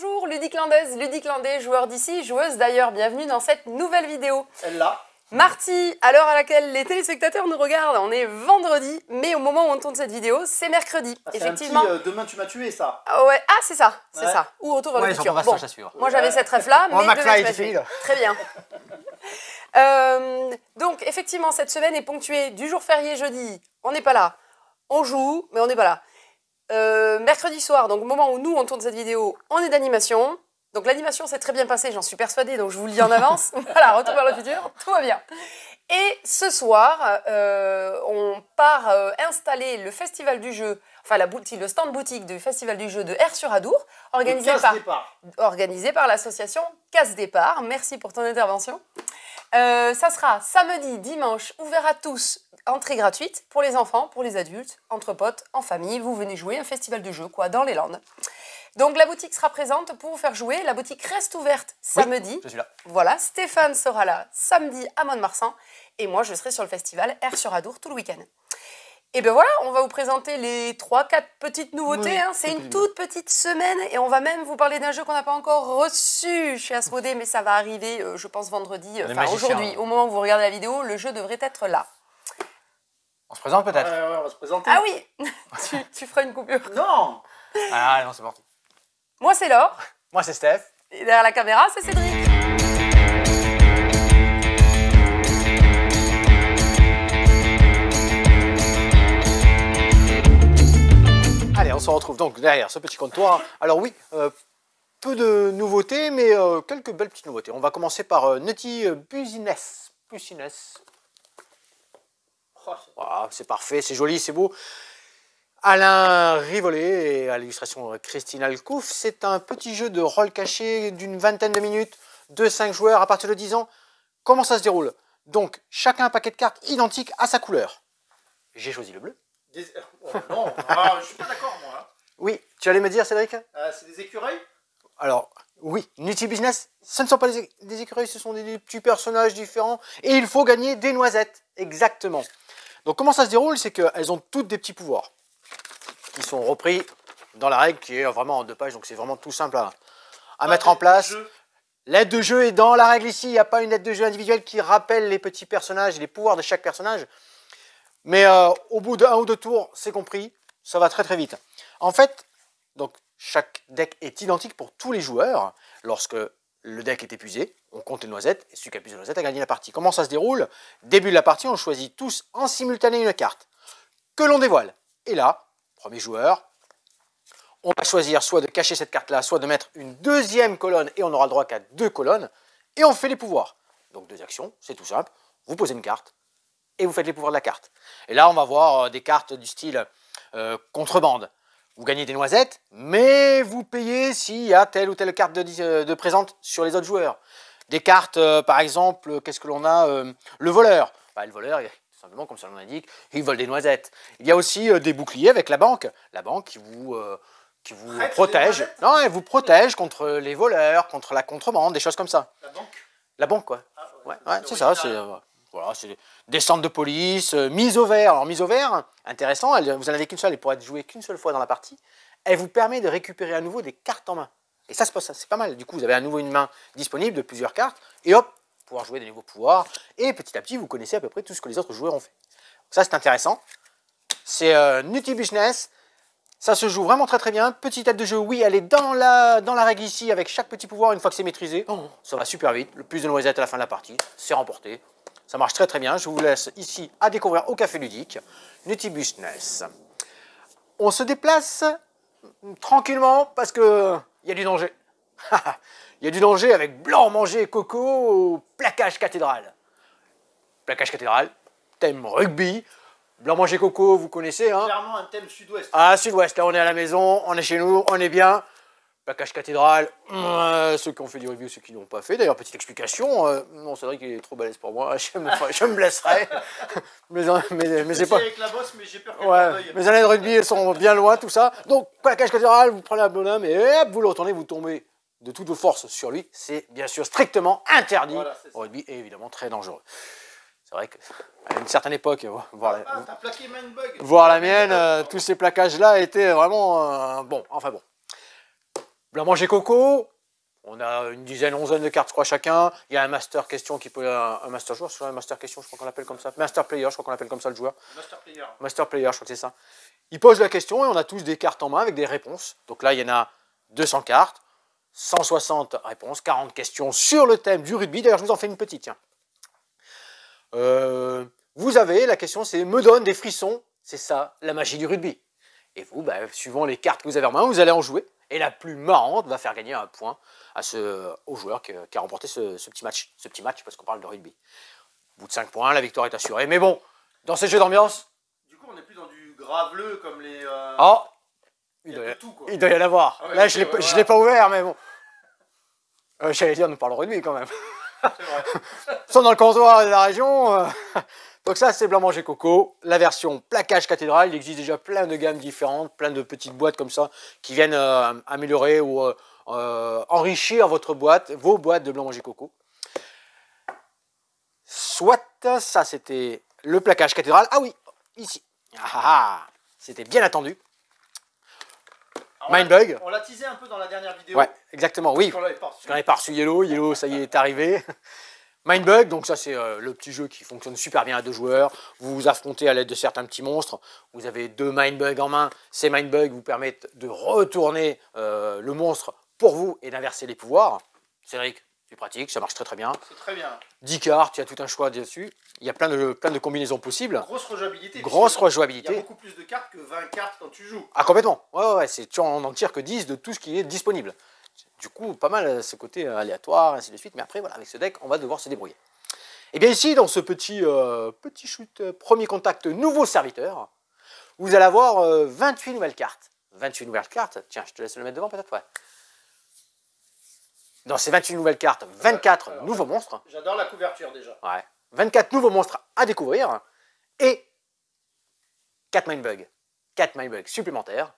Bonjour Ludiclandaise, Ludiclandais, joueur d'ici, joueuse d'ailleurs, bienvenue dans cette nouvelle vidéo. Celle-là. Mardi, à l'heure à laquelle les téléspectateurs nous regardent, on est vendredi, mais au moment où on tourne cette vidéo, c'est mercredi. Ah, effectivement. Un petit, demain tu m'as tué ça. Ah ouais, ah c'est ça, c'est Ouais. ça. Ou retour vers le futur. Bon, Moi j'avais cette ref là, mais McFly, demain, tu m'as c'est fini, tué. là. Très bien. Donc effectivement, cette semaine est ponctuée du jour férié jeudi. On n'est pas là. On joue, mais on n'est pas là. Mercredi soir, donc au moment où nous on tourne cette vidéo, on est d'animation. Donc l'animation s'est très bien passée, j'en suis persuadée, donc je vous le dis en avance. Voilà, retour vers le futur, tout va bien. Et ce soir, on part installer le festival du jeu, enfin le stand boutique du festival du jeu de Air-sur-Adour, organisé par l'association Casse Départ. Merci pour ton intervention. Ça sera samedi, dimanche, ouvert à tous, entrée gratuite pour les enfants, pour les adultes, entre potes, en famille. Vous venez jouer un festival du jeu, quoi, dans les Landes. Donc la boutique sera présente pour vous faire jouer. La boutique reste ouverte samedi. Oui, je suis là. Voilà, Stéphane sera là samedi à Mont-de-Marsan. Et moi, je serai sur le festival Air-sur-Adour tout le week-end. Et bien voilà, on va vous présenter les 3-4 petites nouveautés. Oui, hein. C'est une toute petite semaine et on va même vous parler d'un jeu qu'on n'a pas encore reçu chez Asmodée, mais ça va arriver, je pense, vendredi, enfin aujourd'hui. Au moment où vous regardez la vidéo, le jeu devrait être là. On se présente peut-être? Ouais, on va se présenter. Ah oui, tu feras une coupure. Non. Ah non, c'est parti. Moi, c'est Laure. Moi, c'est Steph. Et derrière la caméra, c'est Cédric. Allez, on se retrouve donc derrière ce petit comptoir. Alors oui, peu de nouveautés, mais quelques belles petites nouveautés. On va commencer par Nutty Business. Oh, Voilà, c'est parfait, c'est joli, c'est beau. Alain Rivollet et à l'illustration Christine Alcouf. C'est un petit jeu de rôle caché d'une vingtaine de minutes, de 5 joueurs à partir de 10 ans. Comment ça se déroule? Donc, chacun un paquet de cartes identiques à sa couleur. J'ai choisi le bleu. Oh, non, je suis pas d'accord moi. Hein. Oui, tu allais me dire, Cédric? C'est des écureuils. Alors, oui, Nutty Business, ce ne sont pas des écureuils, ce sont des petits personnages différents. Et il faut gagner des noisettes, exactement. Donc, comment ça se déroule? C'est qu'elles ont toutes des petits pouvoirs qui sont repris dans la règle qui est vraiment en 2 pages. Donc, c'est vraiment tout simple à mettre en place. L'aide de jeu est dans la règle ici. Il n'y a pas une aide de jeu individuelle qui rappelle les petits personnages et les pouvoirs de chaque personnage. Mais au bout d'1 ou 2 tours, c'est compris. Ça va très très vite. En fait, donc, chaque deck est identique pour tous les joueurs. Lorsque le deck est épuisé, on compte les noisettes, et celui qui a plus de noisettes a gagné la partie. Comment ça se déroule? Début de la partie, on choisit tous en simultané une carte que l'on dévoile. Et là, premier joueur, on va choisir soit de cacher cette carte-là, soit de mettre une deuxième colonne, et on n'aura le droit qu'à 2 colonnes, et on fait les pouvoirs. Donc 2 actions, c'est tout simple. Vous posez une carte, et vous faites les pouvoirs de la carte. Et là, on va voir des cartes du style contrebande. Vous gagnez des noisettes, mais vous payez s'il y a telle ou telle carte de présente sur les autres joueurs. Des cartes, par exemple, qu'est-ce que l'on a? Le voleur. Bah, le voleur, tout simplement, comme ça l'on indique, il vole des noisettes. Il y a aussi des boucliers avec la banque. La banque qui vous protège. Non, elle vous protège contre les voleurs, contre la contrebande, des choses comme ça. La banque. La banque, quoi. Ah, Ouais, c'est ça. Voilà, c'est des centres de police, mise au vert. Alors, mise au vert, intéressant, vous en avez qu'une seule, elle pourra être jouée qu'une seule fois dans la partie. Elle vous permet de récupérer à nouveau des cartes en main. Et ça, c'est pas mal. Du coup, vous avez à nouveau une main disponible de plusieurs cartes. Et hop, pouvoir jouer des nouveaux pouvoirs. Et petit à petit, vous connaissez à peu près tout ce que les autres joueurs ont fait. Donc ça, c'est intéressant. C'est Nutty Business. Ça se joue vraiment très très bien. Petite aide de jeu, oui, elle est dans la règle ici, avec chaque petit pouvoir, une fois que c'est maîtrisé. Ça va super vite. Le plus de noisettes à la fin de la partie, c'est remporté. Ça marche très très bien. Je vous laisse ici à découvrir au Café Ludique. Nutty Business. On se déplace tranquillement parce que il y a du danger. Il y a du danger avec blanc manger coco, plaquage cathédrale. Plaquage cathédrale, thème rugby. Blanc manger coco, vous connaissez, hein? Clairement un thème sud-ouest. Ah, sud-ouest, là on est à la maison, on est chez nous, on est bien. Plaquage cathédrale, ceux qui ont fait du rugby ou ceux qui n'ont pas fait. D'ailleurs, petite explication, non, c'est vrai qu'il est trop balèze pour moi, je me blesserai. mais c'est pas... avec la bosse, mais j'ai peur qu'elle Ouais, mes années de rugby, elles sont bien loin, tout ça. Donc, plaquage cathédrale, vous prenez un bonhomme et hop, vous le retournez, vous tombez de toutes vos forces sur lui. C'est bien sûr strictement interdit. Voilà, au rugby est évidemment très dangereux. C'est vrai qu'à une certaine époque, t'as plaqué Mindbug. voir la mienne, tous ces plaquages-là étaient vraiment... bon, enfin bon. Blanc manger coco. On a une dizaine, onzaine de cartes, je crois, chacun. Il y a un master question qui peut... Un master joueur, un master question, je crois qu'on l'appelle comme ça. Master player, je crois qu'on l'appelle comme ça le joueur. Master player. Master player, je crois que c'est ça. Il pose la question et on a tous des cartes en main avec des réponses. Donc là, il y en a 200 cartes, 160 réponses, 40 questions sur le thème du rugby. D'ailleurs, je vous en fais une petite, tiens. Vous avez, la question c'est, me donne des frissons. C'est ça, la magie du rugby. Et vous, bah, suivant les cartes que vous avez en main, vous allez en jouer. Et la plus marrante va faire gagner un point au joueur qui a remporté ce petit match. Ce petit match, parce qu'on parle de rugby. Au bout de 5 points, la victoire est assurée. Mais bon, dans ces jeux d'ambiance... Du coup, on n'est plus dans du graveleux comme les... Oh, il doit y en avoir. Ah ouais, là, okay, je ne l'ai pas ouvert, mais bon. J'allais dire, nous parlons rugby quand même. C'est vrai. Sont dans le comptoir de la région. Donc ça, c'est Blanc Manger Coco. La version plaquage cathédrale. Il existe déjà plein de gammes différentes, plein de petites boîtes comme ça qui viennent améliorer ou enrichir vos boîtes de Blanc Manger Coco. Soit, ça c'était le plaquage cathédrale. Ah oui, ici. C'était bien attendu. Mindbug. On l'a teasé un peu dans la dernière vidéo. Ouais, exactement, oui. Parce qu'on n'avait pas reçu Yellow. Yellow, ça y est arrivé. Mindbug, donc ça c'est le petit jeu qui fonctionne super bien à 2 joueurs. Vous vous affrontez à l'aide de certains petits monstres. Vous avez 2 Mindbug en main. Ces Mindbug vous permettent de retourner le monstre pour vous et d'inverser les pouvoirs. Cédric, c'est pratique, ça marche très très bien. C'est très bien. 10 cartes, il y a tout un choix dessus. Il y a plein de combinaisons possibles. Grosse rejouabilité. Grosse rejouabilité. Il y a beaucoup plus de cartes que 20 cartes quand tu joues. Ah complètement, ouais, tu n'en tires que 10 de tout ce qui est disponible. Du coup, pas mal ce côté aléatoire, ainsi de suite. Mais après, voilà, avec ce deck, on va devoir se débrouiller. Et bien ici, dans ce petit shoot premier contact nouveau serviteur, vous allez avoir 28 nouvelles cartes. 28 nouvelles cartes, tiens, je te laisse le mettre devant peut-être, ouais. Dans ces 28 nouvelles cartes, 24 nouveaux monstres. J'adore la couverture déjà. Ouais. 24 nouveaux monstres à découvrir. Et 4 Mindbug. 4 Mindbug supplémentaires.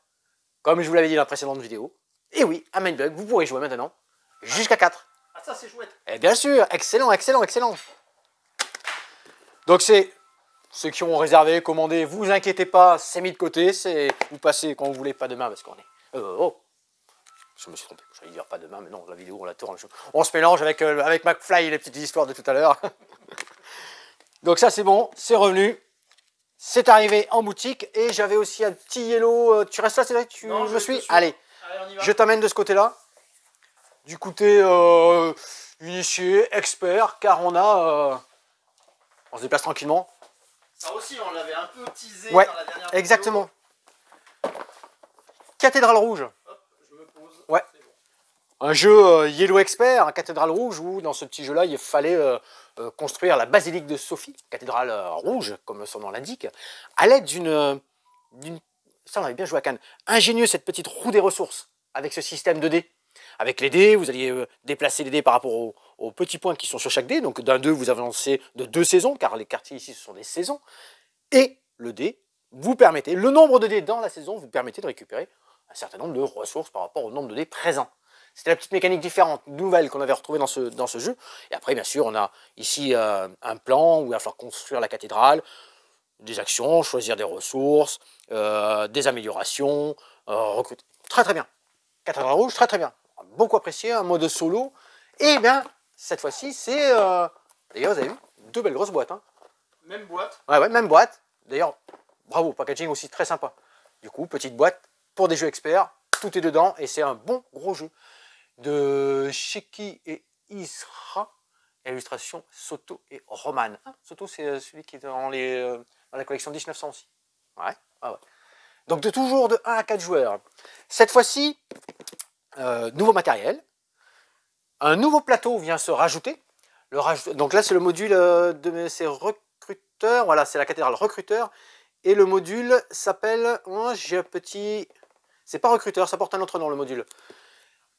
Comme je vous l'avais dit dans la précédente vidéo. Et oui, un Mindbug, vous pourrez jouer maintenant jusqu'à 4. Ah ça c'est chouette. Et bien sûr, excellent, excellent, excellent. Donc c'est ceux qui ont réservé, commandé, vous inquiétez pas, c'est mis de côté. Vous passez quand vous voulez, pas demain parce qu'on est... Je me suis trompé, j'allais dire pas demain, mais non, la vidéo on la tourne. On se mélange avec McFly et les petites histoires de tout à l'heure. Donc ça c'est bon, c'est revenu. C'est arrivé en boutique et j'avais aussi un petit Yellow. Tu restes là, c'est vrai que tu me suis. Allez, on y va. Je t'amène de ce côté-là. Du côté initié, expert, car on se déplace tranquillement. Ça aussi, on l'avait un peu teasé Ouais, dans la dernière vidéo. exactement. Cathédrale rouge. Hop, je me pose. Ouais. C'est bon. Un jeu Yellow Expert, un cathédrale rouge, où dans ce petit jeu-là, il fallait construire la basilique de Sophie, cathédrale rouge, comme son nom l'indique, à l'aide d'une... Ça, on avait bien joué à Cannes. Ingénieux, cette petite roue des ressources, avec ce système de dés. Avec les dés, vous alliez déplacer les dés par rapport aux petits points qui sont sur chaque dé. Donc d'un 2, vous avancez de 2 saisons, car les quartiers ici, ce sont des saisons. Et le dé vous permettez, le nombre de dés dans la saison vous permettez de récupérer un certain nombre de ressources par rapport au nombre de dés présents. C'était la petite mécanique différente, nouvelle qu'on avait retrouvée dans ce jeu. Et après, bien sûr, on a ici un plan où il va falloir construire la cathédrale, des actions, choisir des ressources, des améliorations, recruter. Très très bien. Cathédrale rouge, très très bien. Beaucoup apprécié, un mode solo. Et bien, cette fois-ci, c'est... D'ailleurs, vous avez vu, 2 belles grosses boîtes. Hein. Même boîte. Ouais, même boîte. D'ailleurs, bravo, packaging aussi très sympa. Du coup, petite boîte pour des jeux experts, tout est dedans et c'est un bon gros jeu. De Sheki et Isra, illustration Soto et Roman. Ah, Soto, c'est celui qui est dans la collection 1900 aussi. Ouais, ouais. Donc toujours de 1 à 4 joueurs. Cette fois-ci, nouveau matériel. Un nouveau plateau vient se rajouter. Donc là, c'est le module de ces recruteurs. Voilà, c'est la cathédrale recruteur. Et le module s'appelle... Oh, j'ai un petit... C'est pas recruteur, ça porte un autre nom, le module.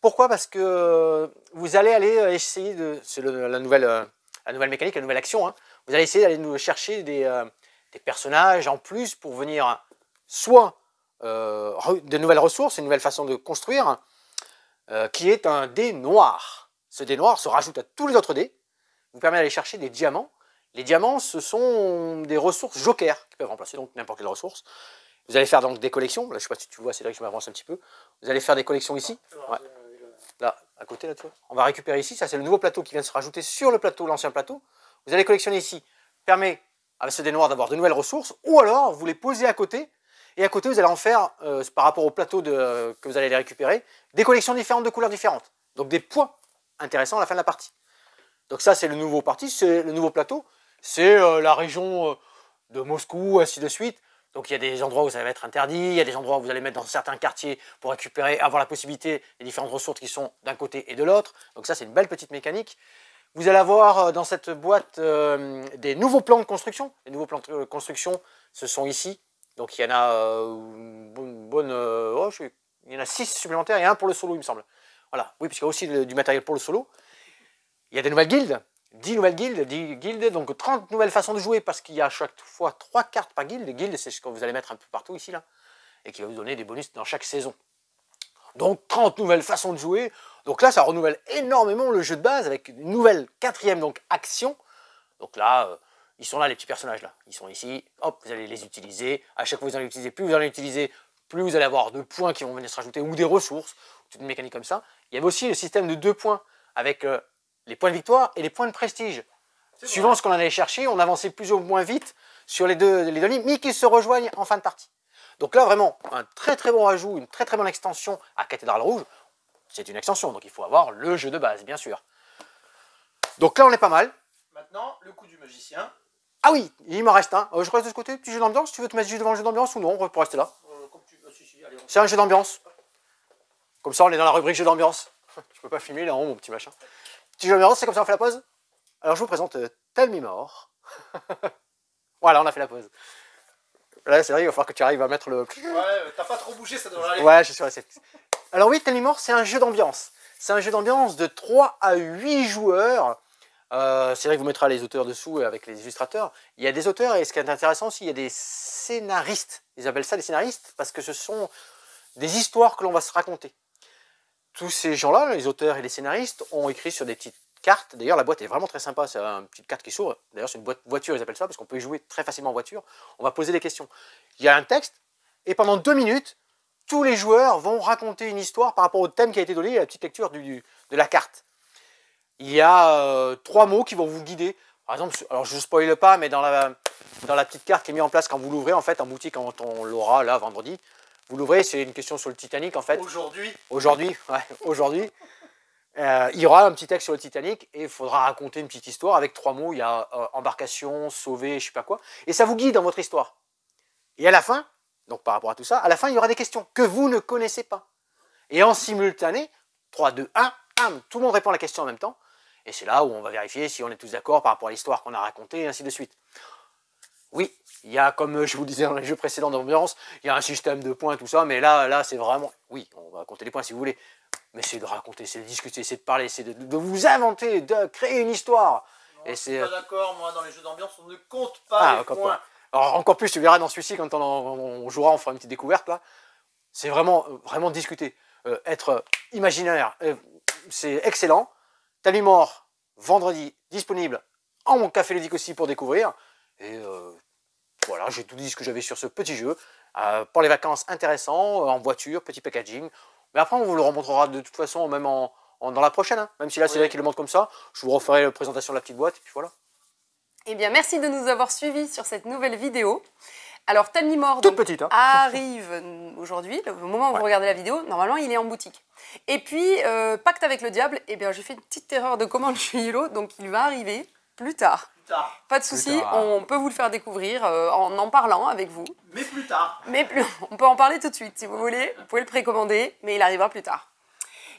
Pourquoi? Parce que vous allez aller essayer de... C'est la nouvelle mécanique, la nouvelle action. Hein. Vous allez essayer d'aller nous chercher des personnages en plus pour venir soit de nouvelles ressources, une nouvelle façon de construire, qui est un dé noir. Ce dé noir se rajoute à tous les autres dés, vous permet d'aller chercher des diamants. Les diamants, ce sont des ressources jokers qui peuvent remplacer donc n'importe quelle ressource. Vous allez faire donc des collections. Là, je ne sais pas si tu vois, c'est là que je m'avance un petit peu. Vous allez faire des collections ici. Alors, ouais. là, à côté, là, tu vois. On va récupérer ici. Ça, c'est le nouveau plateau qui vient de se rajouter sur le plateau, l'ancien plateau. Vous allez collectionner ici. Permet à ce dé noir d'avoir de nouvelles ressources. Ou alors, vous les posez à côté. Et à côté, vous allez en faire, par rapport au plateau que vous allez les récupérer, des collections différentes de couleurs différentes. Donc des points intéressants à la fin de la partie. Donc ça, c'est le nouveau parti, c'est le nouveau plateau. C'est la région de Moscou, ainsi de suite. Donc il y a des endroits où ça va être interdit, il y a des endroits où vous allez mettre dans certains quartiers pour récupérer, avoir la possibilité des différentes ressources qui sont d'un côté et de l'autre. Donc ça, c'est une belle petite mécanique. Vous allez avoir dans cette boîte des nouveaux plans de construction. Les nouveaux plans de construction, ce sont ici. Donc il y en a il y en a 6 supplémentaires et un pour le solo, il me semble. Voilà, oui, puisqu'il y a aussi du matériel pour le solo. Il y a des nouvelles guildes, 10 nouvelles guildes, 10 guildes, donc 30 nouvelles façons de jouer parce qu'il y a à chaque fois 3 cartes par guilde. Les guildes, c'est ce que vous allez mettre un peu partout ici, là, et qui va vous donner des bonus dans chaque saison. Donc 30 nouvelles façons de jouer. Donc là, ça renouvelle énormément le jeu de base avec une nouvelle 4e donc action. Donc là, ils sont là, les petits personnages là. Ils sont ici, hop, vous allez les utiliser. À chaque fois que vous allez utiliser, plus vous allez utiliser, plus vous allez avoir de points qui vont venir se rajouter ou des ressources, toute une mécanique comme ça. Il y avait aussi le système de 2 points avec les points de victoire et les points de prestige. Suivant ce qu'on allait chercher, on avançait plus ou moins vite sur les deux lignes, mais qui se rejoignent en fin de partie. Donc là, vraiment, un très très bon ajout, une très très bonne extension à Cathédrale Rouge. C'est une extension, donc il faut avoir le jeu de base, bien sûr. Donc là, on est pas mal. Maintenant, le coup du magicien. Ah oui, il m'en reste un. Je reste de ce côté, petit jeu d'ambiance. Tu veux te mettre juste devant le jeu d'ambiance ou non? On peut rester là. Comme tu veux. Si, allez, C'est un jeu d'ambiance. Comme ça, on est dans la rubrique jeu d'ambiance. Je peux pas filmer là en haut, mon petit machin. Petit jeu d'ambiance, c'est comme ça on fait la pause. Alors je vous présente Tell Me More. Voilà, on a fait la pause. Là, c'est vrai, il va falloir que tu arrives à mettre le... Ouais, t'as pas trop bougé, ça devrait aller. Ouais, je suis sûr. Alors oui, Tell Me More, c'est un jeu d'ambiance. C'est un jeu d'ambiance de 3 à 8 joueurs. C'est vrai que vous mettrez les auteurs dessous avec les illustrateurs. Il y a des auteurs et ce qui est intéressant aussi, il y a des scénaristes. Ils appellent ça des scénaristes parce que ce sont des histoires que l'on va se raconter. Tous ces gens-là, les auteurs et les scénaristes, ont écrit sur des petites cartes. D'ailleurs, la boîte est vraiment très sympa. C'est une petite carte qui s'ouvre. D'ailleurs, c'est une boîte voiture, ils appellent ça, parce qu'on peut y jouer très facilement en voiture. On va poser des questions. Il y a un texte, et pendant 2 minutes, tous les joueurs vont raconter une histoire par rapport au thème qui a été donné et à la petite lecture de la carte. Il y a 3 mots qui vont vous guider. Par exemple, alors je ne spoile pas, mais dans la petite carte qui est mise en place quand vous l'ouvrez, en fait, en boutique, quand on l'aura là, vendredi, vous l'ouvrez, c'est une question sur le Titanic, en fait. Aujourd'hui, il y aura un petit texte sur le Titanic et il faudra raconter une petite histoire avec 3 mots. Il y a embarcation, sauver, je sais pas quoi. Et ça vous guide dans votre histoire. Et à la fin, donc par rapport à tout ça, à la fin, il y aura des questions que vous ne connaissez pas. Et en simultané, 3, 2, 1, tout le monde répond à la question en même temps. Et c'est là où on va vérifier si on est tous d'accord par rapport à l'histoire qu'on a racontée et ainsi de suite. Oui, il y a, comme je vous disais dans les jeux précédents d'ambiance, il y a un système de points, tout ça, mais là c'est vraiment... Oui, on va compter les points si vous voulez, mais c'est de raconter, c'est de discuter, c'est de parler, c'est de vous inventer, de créer une histoire. Non, et je suis pas d'accord, moi, dans les jeux d'ambiance, on ne compte pas les points. Pas. Alors encore plus, tu verras dans celui-ci, quand on jouera, on fera une petite découverte, là. C'est vraiment discuter, être imaginaire, c'est excellent. Tell Me More, vendredi, disponible en mon café ludique aussi pour découvrir. Et voilà, j'ai tout dit ce que j'avais sur ce petit jeu. Pour les vacances, intéressant, en voiture, petit packaging. Mais après, on vous le remontrera de toute façon, même dans la prochaine. Hein. Même si là, c'est vrai qu'il le montre comme ça. Je vous referai la présentation de la petite boîte, et puis voilà. Eh bien, merci de nous avoir suivis sur cette nouvelle vidéo. Alors, Tell Me More toute petite, hein. arrive aujourd'hui, au moment où vous regardez la vidéo, normalement il est en boutique. Et puis, Pacte avec le diable, eh bien j'ai fait une petite erreur de commande chez Yellow, donc il va arriver plus tard. Pas de souci, on peut vous le faire découvrir en parlant avec vous. Mais plus tard. On peut en parler tout de suite si vous voulez, vous pouvez le précommander, mais il arrivera plus tard.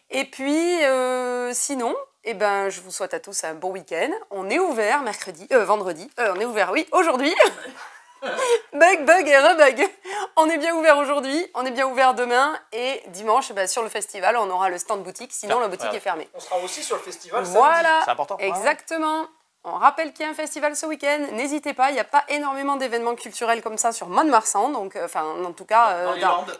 Et puis, sinon, eh ben, je vous souhaite à tous un bon week-end. On est ouvert vendredi, on est ouvert, oui, aujourd'hui. Bug et rebug. On est bien ouvert aujourd'hui, on est bien ouvert demain et dimanche sur le festival on aura le stand boutique, sinon la boutique est fermée. On sera aussi sur le festival voilà, c'est important. Exactement. On rappelle qu'il y a un festival ce week-end, n'hésitez pas, il n'y a pas énormément d'événements culturels comme ça sur Mont-de-Marsan, donc en tout cas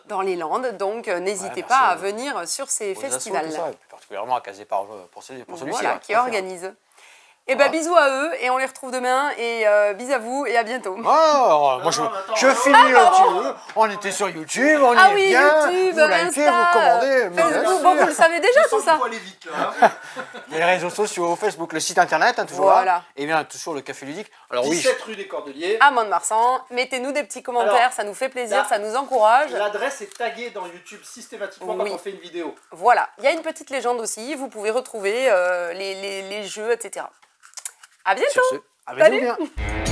dans les Landes, donc n'hésitez pas à venir sur ces festivals. Ça, particulièrement à Casé pour celui-ci. Voilà, qui organise. Et bah bisous à eux et on les retrouve demain et bisous à vous et à bientôt. Oh, moi je finis YouTube. On était sur YouTube, on y est bien. YouTube, vous likez, vous commandez. Facebook, bon, vous le savez déjà tout ça. Faut aller vite là. Les réseaux sociaux, Facebook, le site internet, hein, toujours Voilà. là. Et bien toujours le Café Ludique. Alors 17 rue des Cordeliers. À Mont-de-Marsan. Mettez-nous des petits commentaires, Alors, ça nous fait plaisir, là, ça nous encourage. L'adresse est taguée dans YouTube systématiquement Oui. quand on fait une vidéo. Voilà, il y a une petite légende aussi, vous pouvez retrouver les jeux, etc. À bientôt. Sur ce, à bientôt Salut. bien.